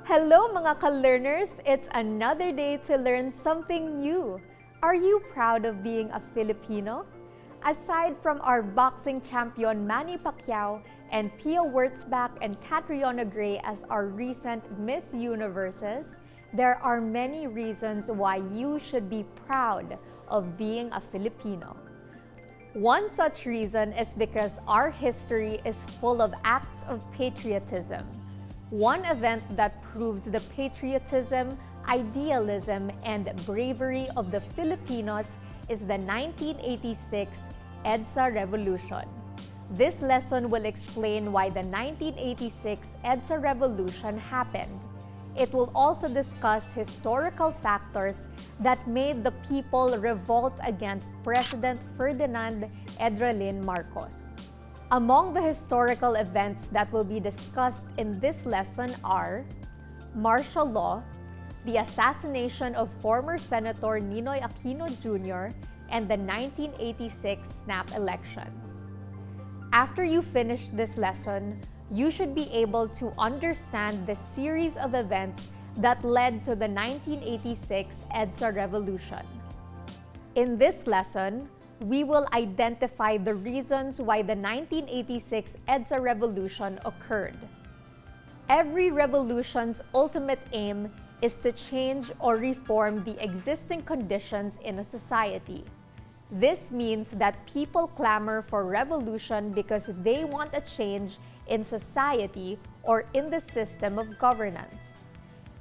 Hello mga ka-learners! It's another day to learn something new. Are you proud of being a Filipino? Aside from our boxing champion Manny Pacquiao and Pia Wurtzbach and Catriona Gray as our recent Miss Universes, there are many reasons why you should be proud of being a Filipino. One such reason is because our history is full of acts of patriotism. One event that proves the patriotism, idealism, and bravery of the Filipinos is the 1986 EDSA Revolution. This lesson will explain why the 1986 EDSA Revolution happened. It will also discuss historical factors that made the people revolt against President Ferdinand Edralin Marcos. Among the historical events that will be discussed in this lesson are martial law, the assassination of former Senator Ninoy Aquino Jr., and the 1986 snap elections. After you finish this lesson, you should be able to understand the series of events that led to the 1986 EDSA Revolution. In this lesson, we will identify the reasons why the 1986 EDSA Revolution occurred. Every revolution's ultimate aim is to change or reform the existing conditions in a society. This means that people clamor for revolution because they want a change in society or in the system of governance.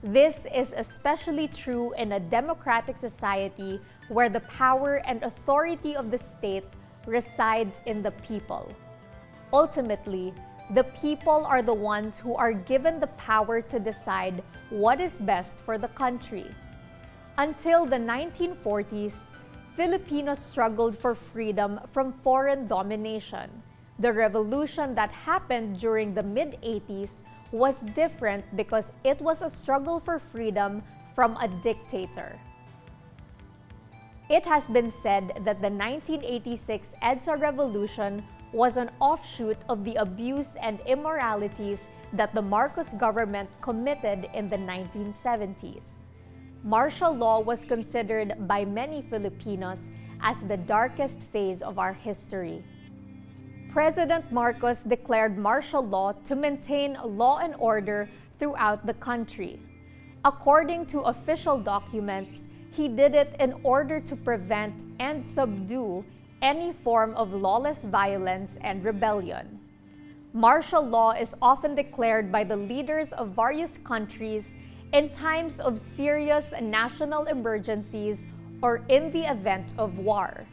This is especially true in a democratic society where the power and authority of the state resides in the people. Ultimately, the people are the ones who are given the power to decide what is best for the country. Until the 1940s, Filipinos struggled for freedom from foreign domination. The revolution that happened during the mid-80s was different because it was a struggle for freedom from a dictator. It has been said that the 1986 EDSA Revolution was an offshoot of the abuse and immoralities that the Marcos government committed in the 1970s. Martial law was considered by many Filipinos as the darkest phase of our history. President Marcos declared martial law to maintain law and order throughout the country. According to official documents, he did it in order to prevent and subdue any form of lawless violence and rebellion. Martial law is often declared by the leaders of various countries in times of serious national emergencies or in the event of war.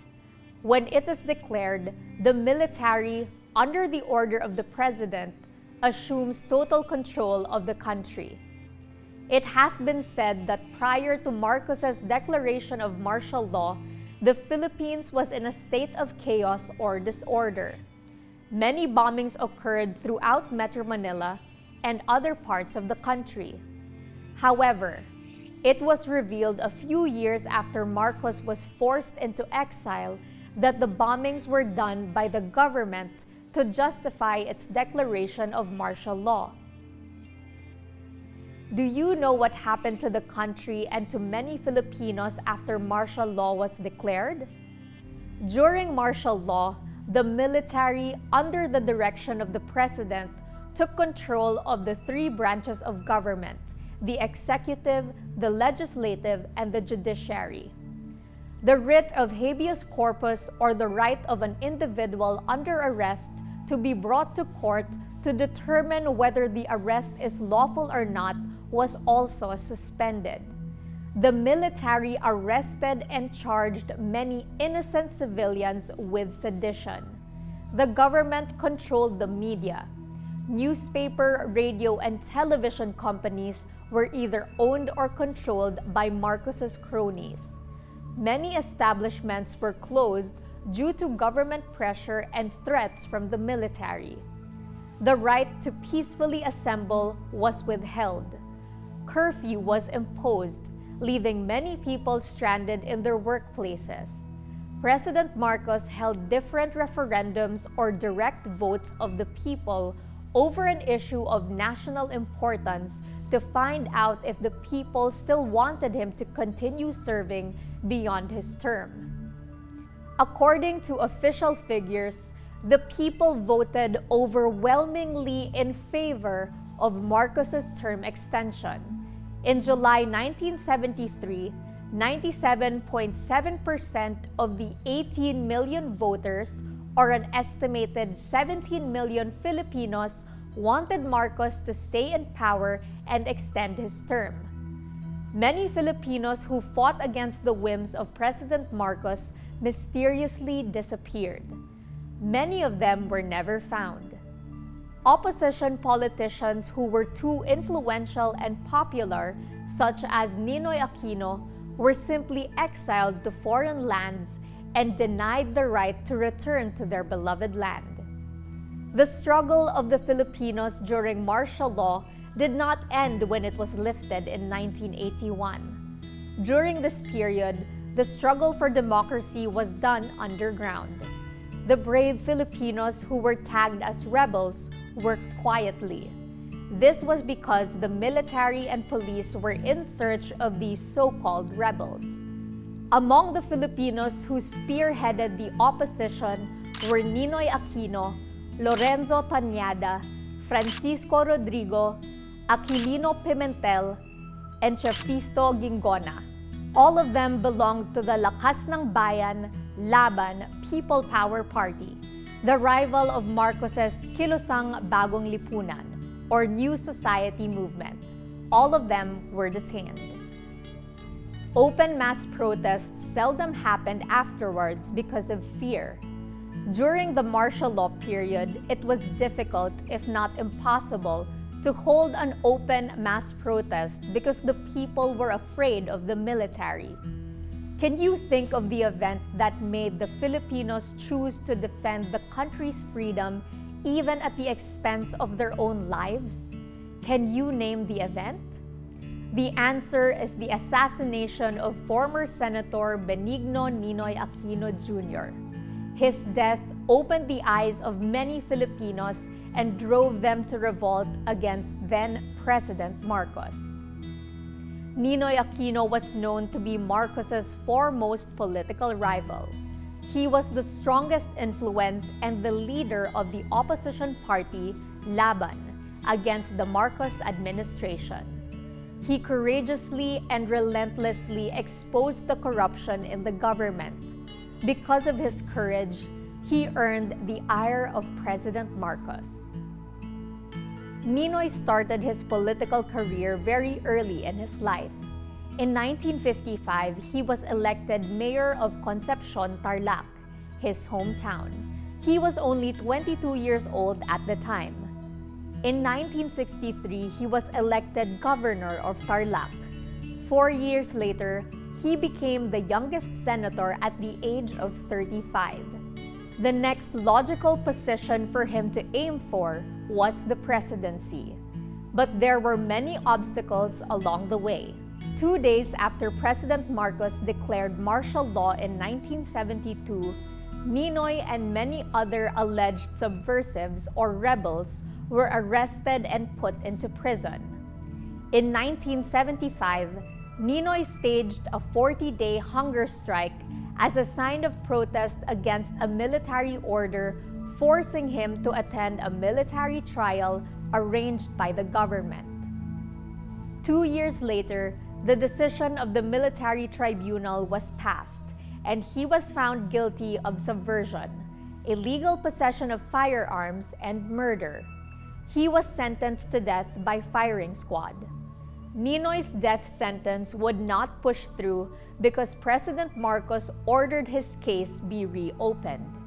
When it is declared, the military, under the order of the president, assumes total control of the country. It has been said that prior to Marcos's declaration of martial law, the Philippines was in a state of chaos or disorder. Many bombings occurred throughout Metro Manila and other parts of the country. However, it was revealed a few years after Marcos was forced into exile that the bombings were done by the government to justify its declaration of martial law. Do you know what happened to the country and to many Filipinos after martial law was declared? During martial law, the military, under the direction of the president, took control of the three branches of government: the executive, the legislative, and the judiciary. The writ of habeas corpus, or the right of an individual under arrest to be brought to court to determine whether the arrest is lawful or not, was also suspended. The military arrested and charged many innocent civilians with sedition. The government controlled the media. Newspaper, radio, and television companies were either owned or controlled by Marcos's cronies. Many establishments were closed due to government pressure and threats from the military. The right to peacefully assemble was withheld. Curfew was imposed, leaving many people stranded in their workplaces. President Marcos held different referendums or direct votes of the people over an issue of national importance to find out if the people still wanted him to continue serving beyond his term. According to official figures, the people voted overwhelmingly in favor of Marcos's term extension. In July 1973, 97.7% of the 18 million voters, or an estimated 17 million Filipinos, wanted Marcos to stay in power and extend his term. Many Filipinos who fought against the whims of President Marcos mysteriously disappeared. Many of them were never found. Opposition politicians who were too influential and popular, such as Ninoy Aquino, were simply exiled to foreign lands and denied the right to return to their beloved land. The struggle of the Filipinos during martial law did not end when it was lifted in 1981. During this period, the struggle for democracy was done underground. The brave Filipinos who were tagged as rebels worked quietly. This was because the military and police were in search of these so-called rebels. Among the Filipinos who spearheaded the opposition were Ninoy Aquino, Lorenzo Tañada, Francisco Rodrigo, Aquilino Pimentel, and Chefisto Gingona. All of them belonged to the Lakas ng Bayan, Laban, People Power Party, the rival of Marcos's Kilusang Bagong Lipunan, or New Society movement. All of them were detained. Open mass protests seldom happened afterwards because of fear. During the martial law period, it was difficult, if not impossible, to hold an open mass protest because the people were afraid of the military. Can you think of the event that made the Filipinos choose to defend the country's freedom even at the expense of their own lives? Can you name the event? The answer is the assassination of former Senator Benigno Ninoy Aquino Jr. His death opened the eyes of many Filipinos and drove them to revolt against then-President Marcos. Ninoy Aquino was known to be Marcos's foremost political rival. He was the strongest influence and the leader of the opposition party, Laban, against the Marcos administration. He courageously and relentlessly exposed the corruption in the government. Because of his courage, he earned the ire of President Marcos. Ninoy started his political career very early in his life. In 1955, he was elected mayor of Concepcion, Tarlac, his hometown. He was only 22 years old at the time. In 1963, he was elected governor of Tarlac. 4 years later, he became the youngest senator at the age of 35. The next logical position for him to aim for was the presidency. But there were many obstacles along the way. 2 days after President Marcos declared martial law in 1972, Ninoy and many other alleged subversives or rebels were arrested and put into prison. In 1975, Ninoy staged a 40-day hunger strike as a sign of protest against a military order forcing him to attend a military trial arranged by the government. 2 years later, the decision of the military tribunal was passed, and he was found guilty of subversion, illegal possession of firearms, and murder. He was sentenced to death by firing squad. Ninoy's death sentence would not push through because President Marcos ordered his case be reopened.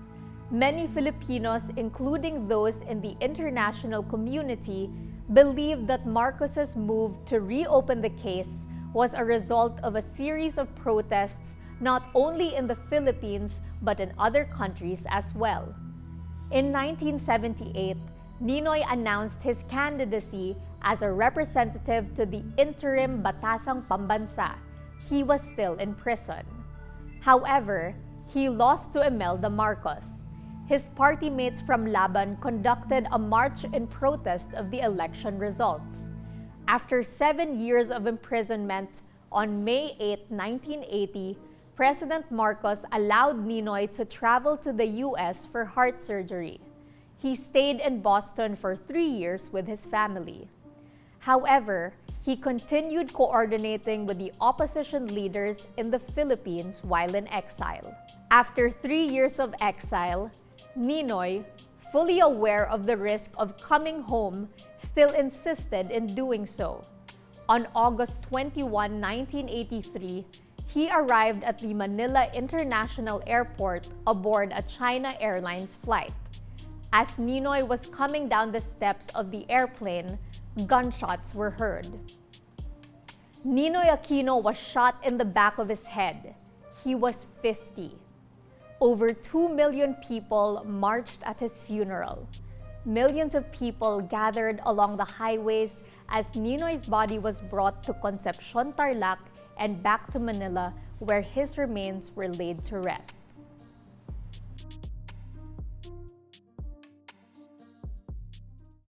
Many Filipinos, including those in the international community, believed that Marcos's move to reopen the case was a result of a series of protests not only in the Philippines but in other countries as well. In 1978, Ninoy announced his candidacy as a representative to the interim Batasang Pambansa. He was still in prison. However, he lost to Imelda Marcos. His party mates from Laban conducted a march in protest of the election results. After 7 years of imprisonment, on May 8, 1980, President Marcos allowed Ninoy to travel to the US for heart surgery. He stayed in Boston for 3 years with his family. However, he continued coordinating with the opposition leaders in the Philippines while in exile. After 3 years of exile, Ninoy, fully aware of the risk of coming home, still insisted in doing so. On August 21, 1983, he arrived at the Manila International Airport aboard a China Airlines flight. As Ninoy was coming down the steps of the airplane, gunshots were heard. Ninoy Aquino was shot in the back of his head. He was 50. Over 2 million people marched at his funeral. Millions of people gathered along the highways as Ninoy's body was brought to Concepcion, Tarlac, and back to Manila, where his remains were laid to rest.